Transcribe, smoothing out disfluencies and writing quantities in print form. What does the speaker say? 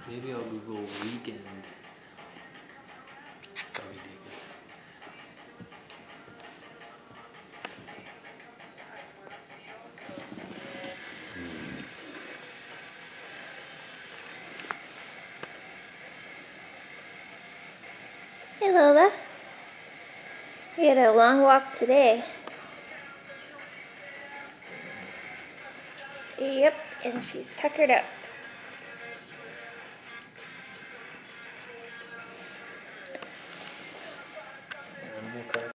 Maybe I'll Google weekend. Hey Lola, we had a long walk today. Yep, and she's tuckered up.